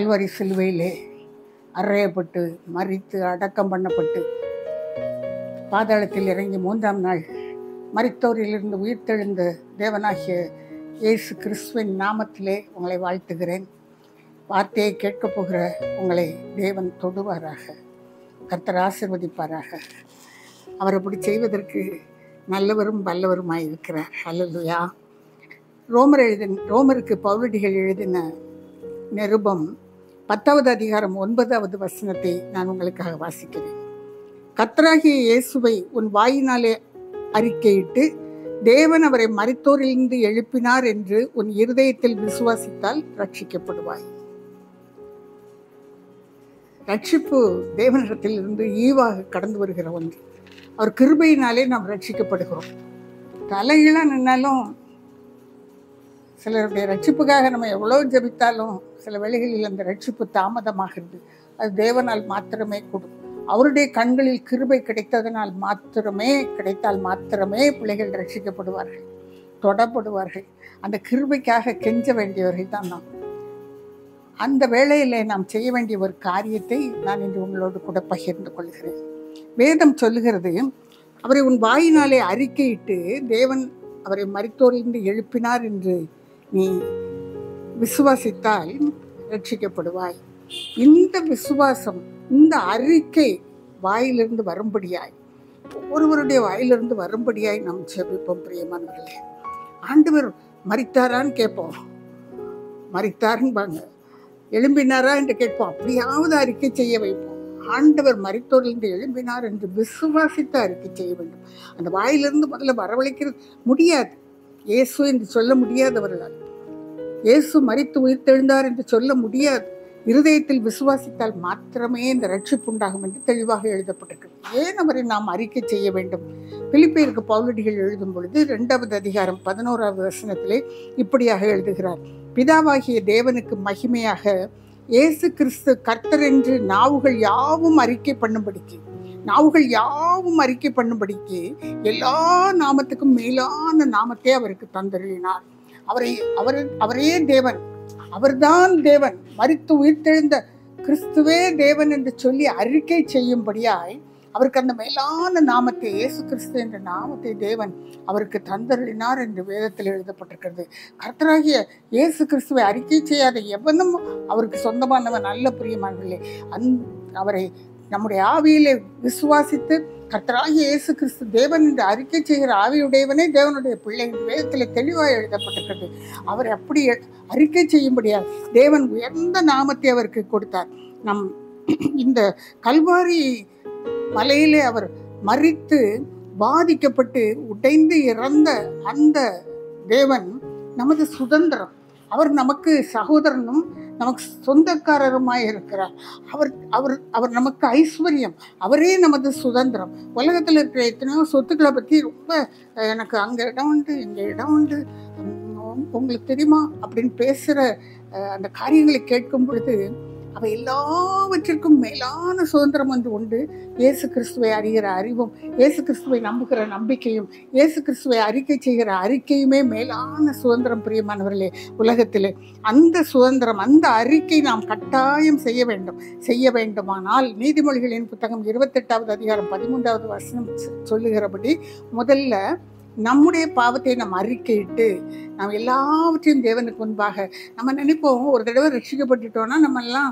கல்வாரி சிலுவையிலே அறையப்பட்டு மரித்து அடக்கம் பண்ணப்பட்டு பாதாளத்தில் இறங்கி 3ஆம் நாள் மரித்தோரிலிருந்து உயிர்த்தெழுந்த தேவனாகிய இயேசு கிறிஸ்துவின் நாமத்திலே உங்களை வாழ்த்துகிறேன். வார்த்தையை கேட்கப் போகிற உங்களை தேவன் தொடுவாராக, கர்த்தர் ஆசீர்வதிப்பாராக. அவர் அப்படி செய்வதற்கு நல்லவரும் வல்லவருமாய் இருக்கிறார். அல்லேலூயா. ரோமருக்கு பவுலடிகள் எழுதின நிருபம் 10வது அதிகாரம் 9வது வசனத்தை நான் உங்களுக்காக வாசிக்கிறேன். கர்த்தராகிய இயேசுவை உன் வாயினாலே அறிக்கையிட்டு தேவன் அவரை மரித்தோரிலிருந்து எழுப்பினார் என்று உன் இருதயத்தில் விசுவாசித்தால் ரட்சிக்கப்படுவாய். ரட்சிப்பு தேவனிடத்தில் இருந்து ஈவாக கடந்து வருகிற ஒன்று. அவர் கிருபையினாலே நாம் ரட்சிக்கப்படுகிறோம். தலைகீழா நின்னாலும் சிலருடைய ரட்சிப்புக்காக நம்ம எவ்வளோ ஜெபித்தாலும் சில வேளைகளில் அந்த ரட்சிப்பு தாமதமாகிறது. அது தேவனால் மாத்திரமே கூடும். அவருடைய கண்களில் கிருபை கிடைத்தால் மாத்திரமே பிள்ளைகள் ரட்சிக்கப்படுவார்கள், தொடப்படுவார்கள். அந்த கிருபைக்காக கெஞ்ச வேண்டியவர்கள் தான் நாம். அந்த வேளையிலே நாம் செய்ய வேண்டிய ஒரு காரியத்தை நான் இன்று உங்களோடு கூட பகிர்ந்து கொள்கிறேன். வேதம் சொல்லுகிறது, அவரை உன் வாயினாலே அறிக்கையிட்டு தேவன் அவரை மரித்தோரிலிருந்து எழுப்பினார் என்று நீ விசுவாசித்தால் ரட்சிக்கப்படுவாய். இந்த விசுவாசம், இந்த அறிக்கை வாயிலிருந்து வரும்படியாய், ஒவ்வொருவருடைய வாயிலிருந்து வரும்படியாய் நாம் ஜெபிப்போம். பிரியமானவர்களே, ஆண்டவர் மரித்தாரான்னு கேட்போம், மரித்தாருன்னு எழும்பினாரா என்று கேட்போம். அப்படியாவது அறிக்கை செய்ய வைப்போம். ஆண்டவர் மரித்தோரிலிருந்து எழும்பினார் என்று விசுவாசித்து அறிக்கை செய்ய வேண்டும். அந்த வாயிலிருந்து முதல்ல வரவழைக்கிறது முடியாது. இயேசு என்று சொல்ல முடியாதவர்களால், இயேசு மரித்து உயிர்த்தெழுந்தார் என்று சொல்ல முடியாது. இருதயத்தில் விசுவாசித்தால் மாத்திரமே இந்த ரட்சிப்பு உண்டாகும் என்று தெளிவாக எழுதப்பட்டிருக்கிறது. ஏன் அவரை நாம் அறிக்கை செய்ய வேண்டும்? பிலிப்பியருக்கு பவுலடிகள் எழுதும் பொழுது 2வது அதிகாரம் 11வது வசனத்திலே இப்படியாக எழுதுகிறார். பிதாவாகிய தேவனுக்கு மகிமையாக இயேசு கிறிஸ்து கர்த்தர் என்று நாவுகள் யாவும் அறிக்கை பண்ணும்படிக்கு எல்லா நாமத்துக்கும் மேலான நாமத்தை அவருக்கு தந்தருளினார். அவரே தேவன், அவர்தான் தேவன், மரித்து உயிர்த்தெழுந்த கிறிஸ்துவே தேவன் என்று சொல்லி அறிக்கை செய்யும்படியாய் அவருக்கு அந்த மேலான நாமத்தை, இயேசு கிறிஸ்து என்ற நாமத்தை தேவன் அவருக்கு தந்தருளினார் என்று வேதத்தில் எழுதப்பட்டிருக்கிறது. கர்த்தராகிய இயேசு கிறிஸ்துவை அறிக்கை செய்யாத எவனும் அவருக்கு சொந்தமானவன் அல்ல. பிரியமானவர்களே, அவரை நம்முடைய ஆவியிலே விசுவாசித்து கர்த்தராகிய இயேசு கிறிஸ்து தேவன் என்று அறிக்கை செய்கிற ஆவியுடையவனே தேவனுடைய பிள்ளை என்று வேதத்தில் தெளிவாக எழுதப்பட்டிருக்கிறது. அவரை அப்படி அறிக்கை செய்யும்படியாக தேவன் உயர்ந்த நாமத்தை அவருக்கு கொடுத்தார். நம் இந்த கல்வாரி மலையிலே அவர் மரித்து பாதிக்கப்பட்டு உடைந்து இறந்த அந்த தேவன் நமது சுதந்திரம். அவர் நமக்கு சகோதரனும் நமக்கு சொந்தக்காரருமாய் இருக்கிறார். அவர் நமக்கு ஐஸ்வர்யம். அவரே நமது சுதந்திரம். உலகத்தில் இருக்கிற எத்தனையோ சொத்துக்களை பற்றி ரொம்ப எனக்கு அங்கே இடம் உண்டு, இங்கே இடம் உண்டு, உங்களுக்கு தெரியுமா அப்படின்னு பேசுகிற அந்த காரியங்களை கேட்கும் பொழுது அவை எல்லாவற்றிற்கும் மேலான சுதந்திரம் ஒன்று உண்டு. இயேசு கிறிஸ்துவை அறிகிற அறிவும், இயேசு கிறிஸ்துவை நம்புகிற நம்பிக்கையும், இயேசு கிறிஸ்துவை அறிக்கை செய்கிற அறிக்கையுமே மேலான சுதந்திரம். பிரியமானவர்களே, உலகத்திலே அந்த சுதந்திரம், அந்த அறிக்கை நாம் கட்டாயம் செய்ய வேண்டுமானால் நீதிமொழிகளின் புத்தகம் 28வது அதிகாரம் 13வது வசனம் சொல்லுகிறபடி முதல்ல நம்முடைய பாவத்தை நாம் அறிக்கையிட்டு நாம் எல்லாவற்றையும் தேவனுக்கு முன்பாக நம்ம நினைப்போம். ஒரு தடவை ரட்சிக்கப்பட்டுட்டோம்னா நம்ம எல்லாம்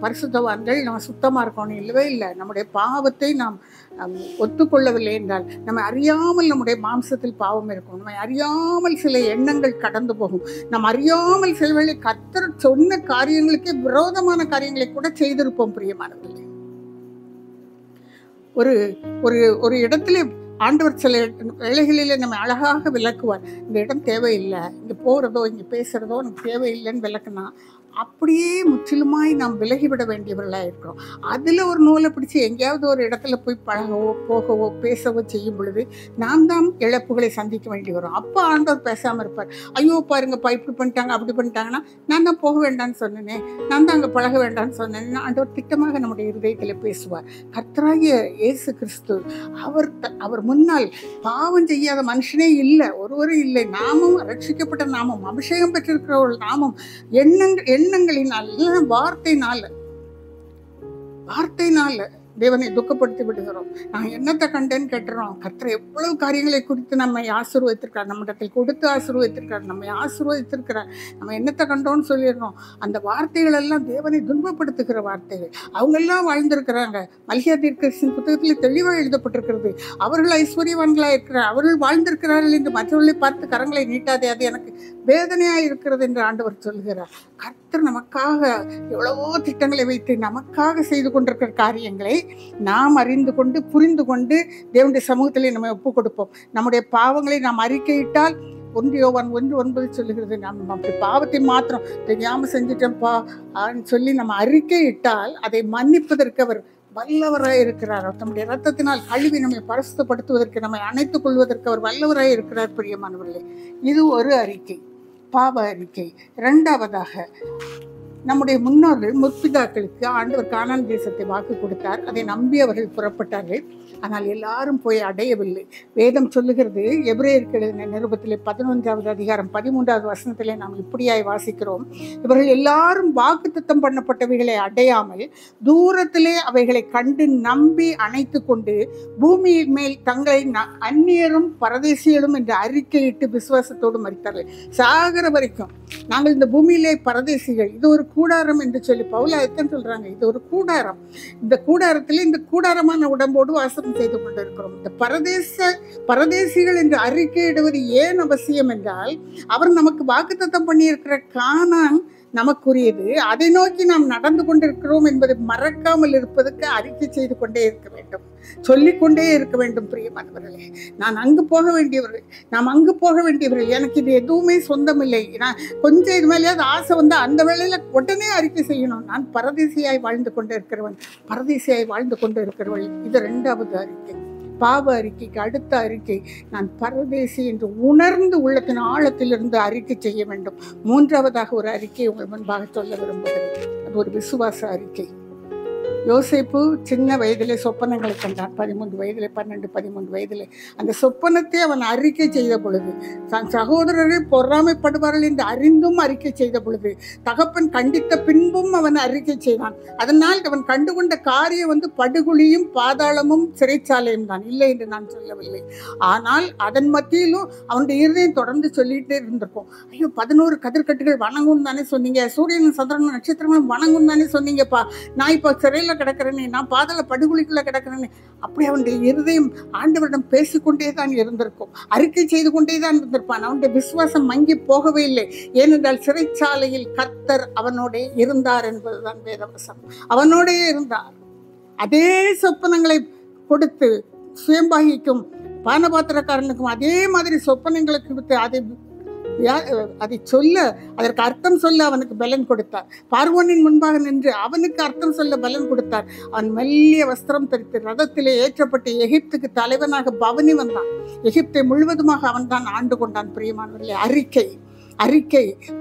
பரிசுத்தவான்கள், நம்ம சுத்தமாக இருக்கணும். இல்லவே இல்லை. நம்முடைய பாவத்தை நாம் ஒத்துக்கொள்ளவில்லை என்றால் நம்ம அறியாமல் நம்முடைய மாம்சத்தில் பாவம் இருக்கும். நம்ம அறியாமல் சில எண்ணங்கள் கடந்து போகும். நம்ம அறியாமல் சில வேளை கர்த்தர் சொன்ன காரியங்களுக்கே விரோதமான காரியங்களை கூட செய்திருப்போம். பிரியமானவர்களே, ஒரு இடத்துல ஆண்டவர் சில வேளைகளில் நம்ம அழகாக விளக்குவார். இந்த இடம் தேவையில்லை, இங்கே போகிறதோ இங்கே பேசுகிறதோ எனக்கு தேவையில்லைன்னு விளக்குனா அப்படியே முற்றிலுமாய் நாம் விலகிவிட வேண்டியவர்களாக இருக்கிறோம். அதில் ஒரு நூலை பிடிச்சி எங்கேயாவது ஒரு இடத்துல போய் பழகவோ போகவோ பேசவோ செய்யும் பொழுது நாம் தான் இழப்புகளை சந்திக்க வேண்டி வரும். அப்போ ஆண்டவர் பேசாமல் இருப்பார். ஐயோ பாருங்கப்பா, இப்படி பண்ணிட்டாங்க அப்படி பண்ணிட்டாங்கன்னா நான் தான் போக வேண்டாம்னு சொன்னேனே, நான் தான் அங்கே பழக வேண்டாம்னு சொன்னேன்னு ஆண்டவர் திட்டமாக நம்முடைய இருதயத்தில் பேசுவார். கர்த்தராகிய இயேசு கிறிஸ்து அவர் முன்னால் பாவம் செய்யாத மனுஷனே இல்லை, ஒருவரும் இல்லை. நாமும் ரட்சிக்கப்பட்ட நாமம், அபிஷேகம் பெற்றிருக்கிற ஒரு நாமம், எண்ணங்களினால், வார்த்தையினால தேவனை துக்கப்படுத்தி விடுகிறோம். நான் என்னத்தை கண்டேன்னு கேட்டுறோம். கர்த்தர் எவ்வளவு காரியங்களை குறித்து நம்மை ஆசீர்வதித்திருக்கார், நம்மிடத்தில் கொடுத்து ஆசீர்வதித்திருக்கார், நம்மை ஆசீர்வதித்திருக்கிறார். நம்ம என்னத்தை கண்டோன்னு சொல்லிடுறோம். அந்த வார்த்தைகள் எல்லாம் தேவனை துன்பப்படுத்துகிற வார்த்தைகள். அவங்க எல்லாம் வாழ்ந்திருக்கிறாங்க. மல்கியா தீர்க்கதரிசியின் புத்தகத்தில் தெளிவாக எழுதப்பட்டிருக்கிறது. அவர்கள் ஐஸ்வர்யவான்களாக இருக்கிறார், அவர்கள் வாழ்ந்திருக்கிறார்கள் என்று மற்றவர்களை பார்த்து கரங்களை நீட்டாதே, அது எனக்கு வேதனையாக இருக்கிறது என்று ஆண்டவர் சொல்கிறார். கர்த்தர் நமக்காக எவ்வளவோ திட்டங்களை வைத்து நமக்காக செய்து கொண்டிருக்கிற காரியங்களை நாம் அறிந்து கொண்டு புரிந்து கொண்டு தேவனுடைய சமூகத்திலே நம்ம ஒப்புக் கொடுப்போம். நம்முடைய பாவங்களை நாம் அறிக்கையிட்டால் 1 யோவான் 1:9 சொல்லுகிறது, நம்ம அப்படி பாவத்தை மாத்திரம் தெரியாம செஞ்சிட்டோம்ப்பா சொல்லி நம்ம அறிக்கையிட்டால் அதை மன்னிப்பதற்கு அவர் வல்லவராய் இருக்கிறார். தம்முடைய ரத்தத்தினால் கழுவி நம்மை பரிசுத்தப்படுத்துவதற்கு, நம்மை அணைத்துக் கொள்வதற்கு அவர் வல்லவராய் இருக்கிறார். பிரியமானவர்களே, இது ஒரு அறிக்கை, பாவ அறிக்கை. இரண்டாவதாக, நம்முடைய முன்னோர்கள் முற்பிதாக்களுக்கு ஆண்டவர் கானான் தேசத்தை வாக்கு கொடுத்தார். அதை நம்பி அவர்கள் புறப்பட்டார்கள். ஆனால் எல்லாரும் போய் அடையவில்லை. வேதம் சொல்லுகிறது, எபிரேயருக்கு எழுதின நிருபத்திலே 11வது அதிகாரம் 13வது வசனத்திலே நாம் இப்படியாய் வாசிக்கிறோம், இவர்கள் எல்லாரும் வாக்குத்தத்தம் பண்ணப்பட்டவைகளை அடையாமல் தூரத்திலே அவைகளை கண்டு நம்பி அணைத்து கொண்டு பூமியின் மேல் தங்களை அந்நியரும் பரதேசிகளும் என்று அறிக்கையிட்டு விசுவாசத்தோடு மரித்தார்கள். சாகர வரைக்கும் நாங்கள் இந்த பூமியிலே பரதேசிகள், இது ஒரு கூடாரம் என்று சொல்லி பவுலாயத்தன் சொல்றாங்க. இது ஒரு கூடாரம், இந்த கூடாரத்திலே இந்த கூடாரமான உடம்போடு வாசம் செய்து கொண்டிருக்கிறோம். இந்த பரதேசிகள் என்று அறிக்கையிடுவது ஏன் அவசியம் என்றால், அவர் நமக்கு வாக்குத்தத்தம் பண்ணியிருக்கிற கானான் நமக்குரியது, அதை நோக்கி நாம் நடந்து கொண்டிருக்கிறோம் என்பதை மறக்காமல் இருப்பதற்கு அறிக்கை செய்து கொண்டே இருக்க வேண்டும், சொல்லிக்கொண்டே இருக்க வேண்டும். பிரியமானவர்களே, நான் அங்கு போக வேண்டியவர்கள், நாம் அங்கு போக வேண்டியவர்கள், எனக்கு இது எதுவுமே சொந்தமில்லை, நான் கொஞ்சம் இது மேலேயாவது ஆசை வந்து அந்த வேளையில உடனே அறிக்கை செய்யணும், நான் பரதேசியாய் வாழ்ந்து கொண்டு இருக்கிறவன், பரதேசியாய் வாழ்ந்து கொண்டு இருக்கிறவள். இது 2வது அறிக்கை. பாவ அறிக்கைக்கு அடுத்த அறிக்கை, நான் பரதேசி என்று உணர்ந்து உள்ளத்தின் ஆழத்திலிருந்து அறிக்கை செய்ய வேண்டும். 3வதாக ஒரு அறிக்கை உங்கள் முன்பாக சொல்ல விரும்புகிறேன். அது ஒரு விசுவாச அறிக்கை. யோசேப்பு சின்ன வயதிலே சொப்பனங்களை கண்டான். 13 வயதிலே 12, 13 வயதிலே அந்த சொப்பனத்தை அவன் அறிக்கை செய்த பொழுது, தன் சகோதரர்கள் பொறாமைப்படுவார்கள் என்று அறிந்தும் அறிக்கை செய்த பொழுது, தகப்பன் கண்டித்த பின்பும் அவன் அறிக்கை செய்தான். அதனால் அவன் கண்டுகொண்ட காரியம் படுகுழியும் பாதாளமும் சிறைச்சாலையும் தான், இல்லை என்று நான் சொல்லவில்லை. ஆனால் அதன் மத்தியிலும் அவனுடைய இருதயம் தொடர்ந்து சொல்லிட்டே இருந்திருக்கும். ஐயோ, 11 கதிர்கட்டுகள் வணங்கும் தானே சொன்னீங்க, சூரியனும் சந்திரனும் நட்சத்திரங்களும் வணங்கும் தானே சொன்னீங்கப்பா, நான் இப்போ சிறையில் கிடக்கிறேனே, நான் பாதாள படுகொலிக்குள்ள கிடக்கிறேனே. அப்படி அவனுடைய இருதயம் ஆண்டவரிடம் பேசிக்கொண்டே தான் இருந்திருக்கும், அறிக்கை செய்து கொண்டே தான் இருந்திருப்பான். அவனுடைய விசுவாசம் மங்கி போகவே இல்லை. ஏனென்றால் சிறைச்சாலையில் கர்த்தர் அவனோட இருந்தார் என்பதுதான் வேதவசம். அவனோடே இருந்தார். அதே சொப்பனங்களை கொடுத்து சுயம்பாகிக்கும் பானபாத்திரக்காரனுக்கும் அதே மாதிரி சொப்பனங்களை கொடுத்து அதை சொல்ல, அதற்கு அர்த்தம் சொல்ல அவனுக்கு பலன் கொடுத்தார். பார்வோனின் முன்பாக நின்று அவனுக்கு அர்த்தம் சொல்ல பலன் கொடுத்தார். அவன் மெல்லிய வஸ்திரம் தரித்து ரதத்திலே ஏற்றப்பட்டு எகிப்துக்கு தலைவனாக பவனி வந்தான். எகிப்தை முழுவதுமாக அவன் தான் ஆண்டு கொண்டான். பிரியமானவர்களே, அறிக்கை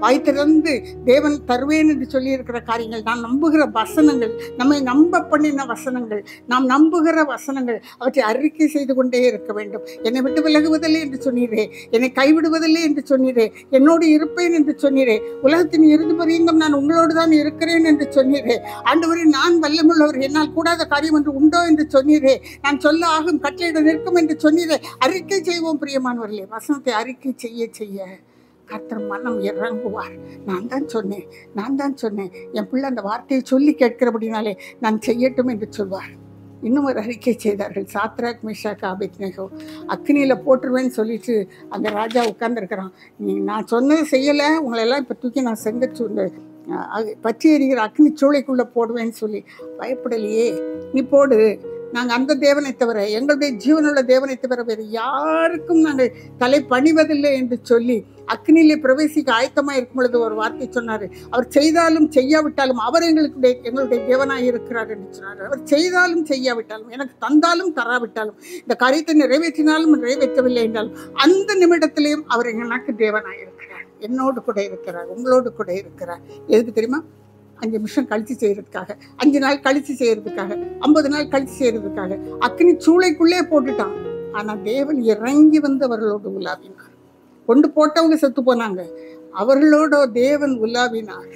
வாய் திறந்து தேவன் தருவேன் என்று சொல்லி இருக்கிற காரியங்கள், நான் நம்புகிற வசனங்கள், நம்மை நம்ப பண்ணின வசனங்கள், நாம் நம்புகிற வசனங்கள், அவற்றை அறிக்கை செய்து கொண்டே இருக்க வேண்டும். என்னை விட்டு விலகுவதில்லை என்று சொன்னீரே, என்னை கைவிடுவதில்லை என்று சொன்னீரே, என்னோடு இருப்பேன் என்று சொன்னீரே, உலகத்தின் இறுதி பரியந்தம் நான் உங்களோடு தான் இருக்கிறேன் என்று சொன்னீரே, ஆண்டவரே நான் வல்லமுள்ளவர், என்னால் கூடாத காரியம் என்று உண்டோ என்று சொன்னீரே, நான் சொல்ல ஆகும் கட்டளையிட நிற்கும் என்று சொன்னீரே. அறிக்கை செய்வோம் பிரியமானவர்களே. வசனத்தை அறிக்கை செய்ய கர்த்தர் மனம் இறங்குவார். நான் தான் சொன்னேன், என் பிள்ளை அந்த வார்த்தையை சொல்லி கேட்கிறபடினாலே நான் செய்யட்டும் என்று சொல்வார். இன்னும் ஒரு அறிக்கை செய்தார்கள். சாத்ராக், மேஷாக், ஆபேத்நேகோ அக்னியில் போட்டுருவேன்னு சொல்லிட்டு அந்த ராஜா உட்கார்ந்துருக்கிறான். நான் சொன்னதை செய்யலை, உங்களெல்லாம் இப்போ தூக்கி நான் செங்கச்சூண்டு பற்றி எறிகிற அக்னி சூளைக்குள்ளே போடுவேன்னு சொல்லி, பயப்படலையே, நீ போடு, நாங்கள் அந்த தேவனை தவிர, எங்களுடைய ஜீவனுள்ள தேவனை தவிர வேறு யாருக்கும் நாங்கள் தலை பணிவதில்லை என்று சொல்லி அக்னியிலே பிரவேசிக்க ஆயத்தமாக இருக்கும் பொழுது ஒரு வார்த்தை சொன்னார். அவர் செய்தாலும் செய்யாவிட்டாலும் அவர் எங்களுடைய தேவனாக இருக்கிறார் என்று சொன்னார். அவர் செய்தாலும் செய்யாவிட்டாலும், எனக்கு தந்தாலும் தராவிட்டாலும், இந்த காரியத்தை நிறைவேற்றினாலும் நிறைவேற்றவில்லை என்றாலும், அந்த நிமிடத்திலேயும் அவர் எனக்கு தேவனாக இருக்கிறார், என்னோடு கூட இருக்கிறார், உங்களோடு கூட இருக்கிறார். எதுக்கு தெரியுமா? 5 நிமிஷம் கழிச்சு செய்யறதுக்காக, 5 நாள் கழிச்சு செய்யறதுக்காக, 50 நாள் கழிச்சு செய்யறதுக்காக அக்னி சூளைக்குள்ளே போட்டுட்டான். ஆனா தேவன் இறங்கி வந்து அவர்களோடு உலாவினார். கொண்டு போட்டவங்க செத்து போனாங்க, அவர்களோட தேவன் உலாவினார்.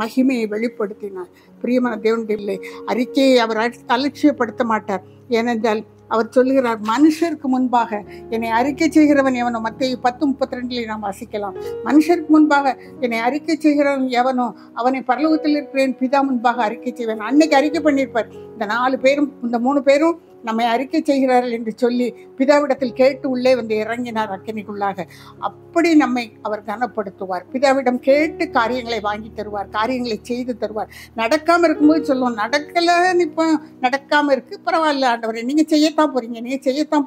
மகிமையை வெளிப்படுத்தினார். பிரியமான தேவனுடைய பிள்ளை, அறிக்கையை அவர் அலட்சியப்படுத்த மாட்டார். ஏனென்றால் அவர் சொல்லுகிறார், மனுஷருக்கு முன்பாக என்னை அறிக்கை செய்கிறவன் எவனோ, மத்தேயு 10:32 நாம் வாசிக்கலாம். மனுஷருக்கு முன்பாக என்னை அறிக்கை செய்கிறவன் எவனோ அவனை பரலோகத்தில் இருக்கிறேன் பிதா முன்பாக அறிக்கை செய்வேன். அன்னைக்கு அறிக்கை பண்ணியிருப்பார். இந்த 4 பேரும், இந்த 3 பேரும் நம்மை அறிக்கை செய்கிறார்கள் என்று சொல்லி பிதாவிடத்தில் கேட்டு உள்ளே வந்து இறங்கினார் அக்கினிக்குள்ளாக. அப்படி நம்மை அவர் கனப்படுத்துவார். பிதாவிடம் கேட்டு காரியங்களை வாங்கி தருவார், காரியங்களை செய்து தருவார். நடக்காமல் இருக்கும்போது சொல்லுவோம், நடக்கலன்னு இப்போ நடக்காமல் இருக்கு, பரவாயில்ல ஆண்டவரே, நீங்கள் செய்யத்தான்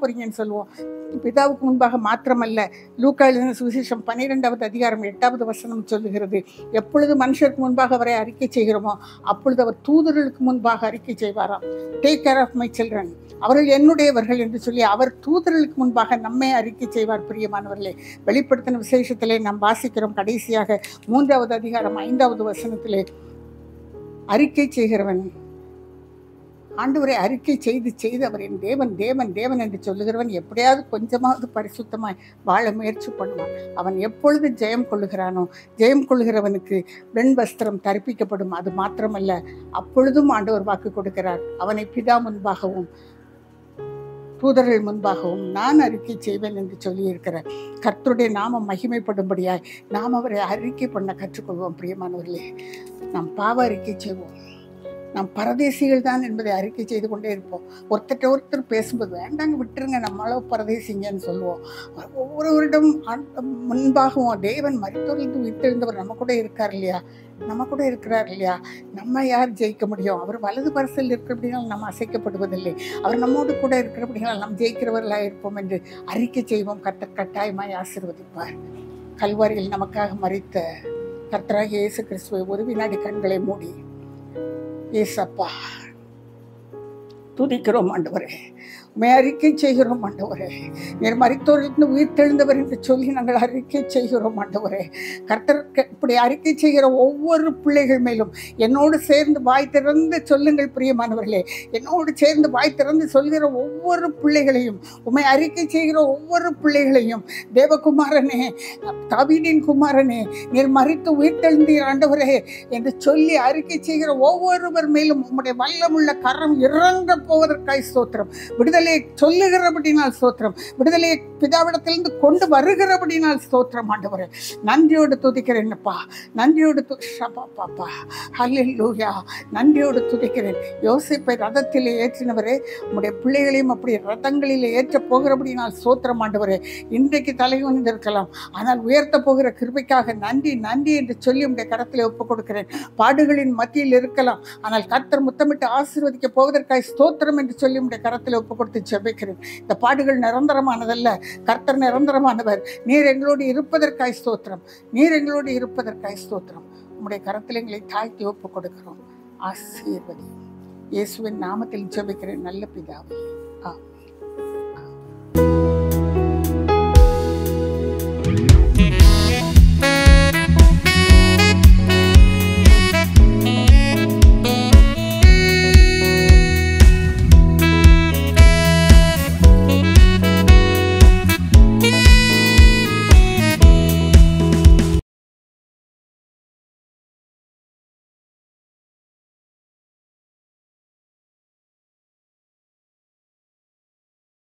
போறீங்கன்னு சொல்லுவோம். பிதாவுக்கு முன்பாக மாத்திரமல்ல, லூக்கா எழுதின சுவிசேஷம் 12வது அதிகாரம் 8வது வசனம் சொல்லுகிறது, எப்பொழுது மனுஷருக்கு முன்பாக அவரை அறிக்கை செய்கிறோமோ அப்பொழுது அவர் தூதர்களுக்கு முன்பாக அறிக்கை செய்வாராம். Take care of my children, அவர்கள் என்னுடையவர்கள் என்று சொல்லி அவர் தூதர்களுக்கு முன்பாக நம்மை அறிக்கை செய்வார். பிரியமானவர்களே, வெளிப்படுத்தின விசேஷத்திலே நாம் வாசிக்கிறோம், கடைசியாக 3வது அதிகாரம் 5வது வசனத்திலே, அறிக்கை செய்கிறவன், ஆண்டவரை அறிக்கை செய்து அவர் என் தேவன் என்று சொல்லுகிறவன் எப்படியாவது கொஞ்சமாவது பரிசுத்தமாய் வாழ முயற்சி பண்ணுவான். அவன் எப்பொழுது ஜெயம் கொள்ளுகிறவனுக்கு வெண் வஸ்திரம் தரிப்பிக்கப்படும். அது மாத்திரமல்ல, அப்பொழுதும் ஆண்டவர் வாக்கு கொடுக்கிறார், அவனை பிதா முன்பாகவும் தூதர்கள் முன்பாகவும் நான் அறிக்கை செய்வேன் என்று சொல்லியிருக்கிறார். கர்த்தருடைய நாமம் மகிமைப்படும்படியாய் நாம் அவரை அறிக்கை பண்ண கற்றுக்கொள்வோம். பிரியமானவர்களே, நாம் பாவ அறிக்கை செய்வோம். நாம் பரதேசிகள் தான் என்பதை அறிக்கை செய்து கொண்டே இருப்போம். ஒருத்தர் பேசும்போது வேண்டாங்க விட்டுருங்க, நம்மளோ பரதேசிங்கன்னு சொல்லுவோம். ஒவ்வொருவரிடம் முன்பாகவும் தேவன் மரித்தோரிலிருந்து உயிர்த்தெழுந்தவர் நம்ம கூட இருக்கிறார் இல்லையா, நம்ம யார் ஜெயிக்க முடியும்? அவர் வலது பரிசில் இருக்கிறபடினால் நாம் அசைக்கப்படுவதில்லை. அவர் நம்மோடு கூட இருக்கிறபடினால் நாம் ஜெயிக்கிறவர்களாக இருப்போம் என்று அறிக்கை செய்வோம். கர்த்தர் கட்டாயமாய் ஆசீர்வதிப்பார். கல்வாரியில் நமக்காக மரித்த கர்த்தராகிய இயேசு கிறிஸ்துவை ஒரு வினாடி கண்களை மூடி, ஏசப்பா துதிக்கிறோம் ஆண்டவரே, உம்மை அறிக்கை செய்கிறோம் ஆண்டவரே, நீர் மரித்தோரிலிருந்து உயிர்த்தெழுந்தவர் என்று சொல்லி நாங்கள் அறிக்கை செய்கிறோம் ஆண்டவரே. கர்த்தருக்கு இப்படி அறிக்கை செய்கிற ஒவ்வொரு பிள்ளைகள் மேலும் என்னோடு சேர்ந்து வாய் திறந்து சொல்லுங்கள். பிரியமானவர்களே, என்னோடு சேர்ந்து வாய் திறந்து சொல்கிற ஒவ்வொரு பிள்ளைகளையும், உம்மை அறிக்கை செய்கிற ஒவ்வொரு பிள்ளைகளையும், தேவகுமாரனே, தாவீதின் குமாரனே, நீர் மரித்து உயிர்த்தெழுந்தீர் ஆண்டவரே என்று சொல்லி அறிக்கை செய்கிற ஒவ்வொருவர் மேலும் உம்முடைய வல்லமுள்ள கரம் இறங்க போவதற்காய் ஸ்தோத்திரம். விடுதலை சொல்லுகிறபடினால் ஸ்தோத்திரம். விடுதலை பிதாவிடத்திலிருந்து கொண்டு வருகிறபடினால் ஸ்தோத்திரம் ஆண்டவரே. நன்றியோடு துதிக்கிறேன்ப்பா, நன்றியோடு ஹல்லேலூயா, நன்றியோடு துதிக்கிறேன். யோசேப்பை ரதத்திலே ஏற்றினவரே, உம்முடைய பிள்ளைகளையும் அப்படி ரதங்களிலே ஏற்ற போகிறபடினால் ஸ்தோத்திரம் ஆண்டவரே. இன்றைக்கு தலைவந்திருக்கலாம், ஆனால் உயர்த்த போகிற கிருபைக்காக நன்றி என்று சொல்லி உம்முடைய கரத்திலே ஒப்புக் கொடுக்கிறேன். பாடுகளின் மத்தியில் இருக்கலாம், ஆனால் கர்த்தர் முத்தமிட்டு ஆசீர்வதிக்க போவதற்காக ஸ்தோத்திரம் என்று சொல்லி உம்முடைய கரத்திலே ஒப்புக் கொடுத்து ஜெபிக்கிறேன். இந்த பாடுகள் நிரந்தரமானதல்ல, கர்த்தர் நிரந்தரமானவர். நீர் எங்களோடு இருப்பதற்காய் ஸ்தோத்திரம், உம்முடைய கரத்தில் எங்களை தாழ்த்தி ஒப்புக் கொடுக்கிறோம். ஆசீர்வதி. இயேசுவின் நாமத்தில் ஜெபிக்கிறேன் நல்ல பிதாவே.